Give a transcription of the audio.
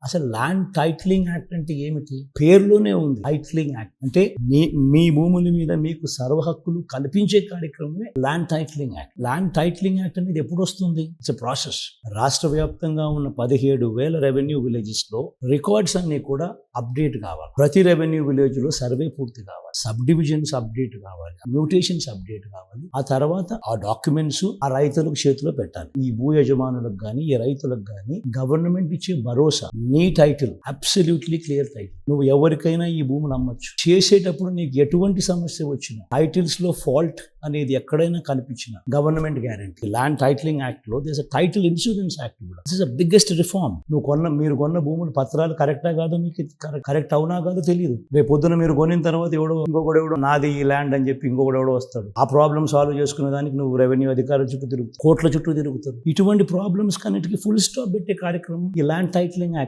అసలు land titling act అంటే ఏమిటి? పేరులోనే ఉంది టైటిలింగ్ యాక్ట్ అంటే మీ భూముల మీద మీకు సర్వ హక్కులు కల్పించే కార్యక్రమమే land titling act. Land titling act అనేది ఎప్పుడు వస్తుంది? It's a process. రాష్ట్ర వ్యాప్తంగా ఉన్న 17,000 రెవెన్యూ విలేజెస్ లో రికార్డ్స్ అన్ని కూడా అప్డేట్ కావాలి. ప్రతి రెవెన్యూ విలేజ్ లో సర్వే పూర్తి కావాలి, సబ్ డివిజన్స్ అప్డేట్ కావాలి, మ్యూటేషన్స్ అప్డేట్ కావాలి. ఆ తర్వాత ఆ డాక్యుమెంట్స్ ఆ రైతులకు చేతిలో పెట్టాలి. ఈ భూ యజమానులకు గానీ ఈ రైతులకు గానీ గవర్నమెంట్ ఇచ్చే భరోసా నీ టైటిల్ అబ్సల్యూట్లీ క్లియర్ టైటిల్. నువ్వు ఎవరికైనా ఈ భూములు అమ్మచ్చు. చేసేటప్పుడు నీకు ఎటువంటి సమస్య వచ్చినా టైటిల్స్ లో ఫాల్ట్ అనేది ఎక్కడైనా కనిపించిన government guarantee. Land titling act లో దిస్ టైటిల్ ఇన్సూరెన్స్ యాక్ట్ కూడా. This is the biggest reform. మీరు కొన్న భూములు పత్రాలు కరెక్టా కాదో మీకు కరెక్ట్ అవునా కాదో తెలియదు. రేపు పొద్దున మీరు కొనిన తర్వాత ఇంకొకడెవడో నాది ఈ ల్యాండ్ అని చెప్పి ఇంకొకడెవడో వస్తాడు. ఆ ప్రాబ్లమ్ సాల్వ్ చేసుకునే దానికి నువ్వు రెవెన్యూ అధికారుల చుట్టూ తిరుగుతావు, కోర్టుల చుట్టూ తిరుగుతారు. ఇటువంటి ప్రాబ్లమ్స్ కన్నిటికీ ఫుల్ స్టాప్ పెట్టే కార్యక్రమం ఈ ల్యాండ్ టైటిలింగ్ యాక్ట్.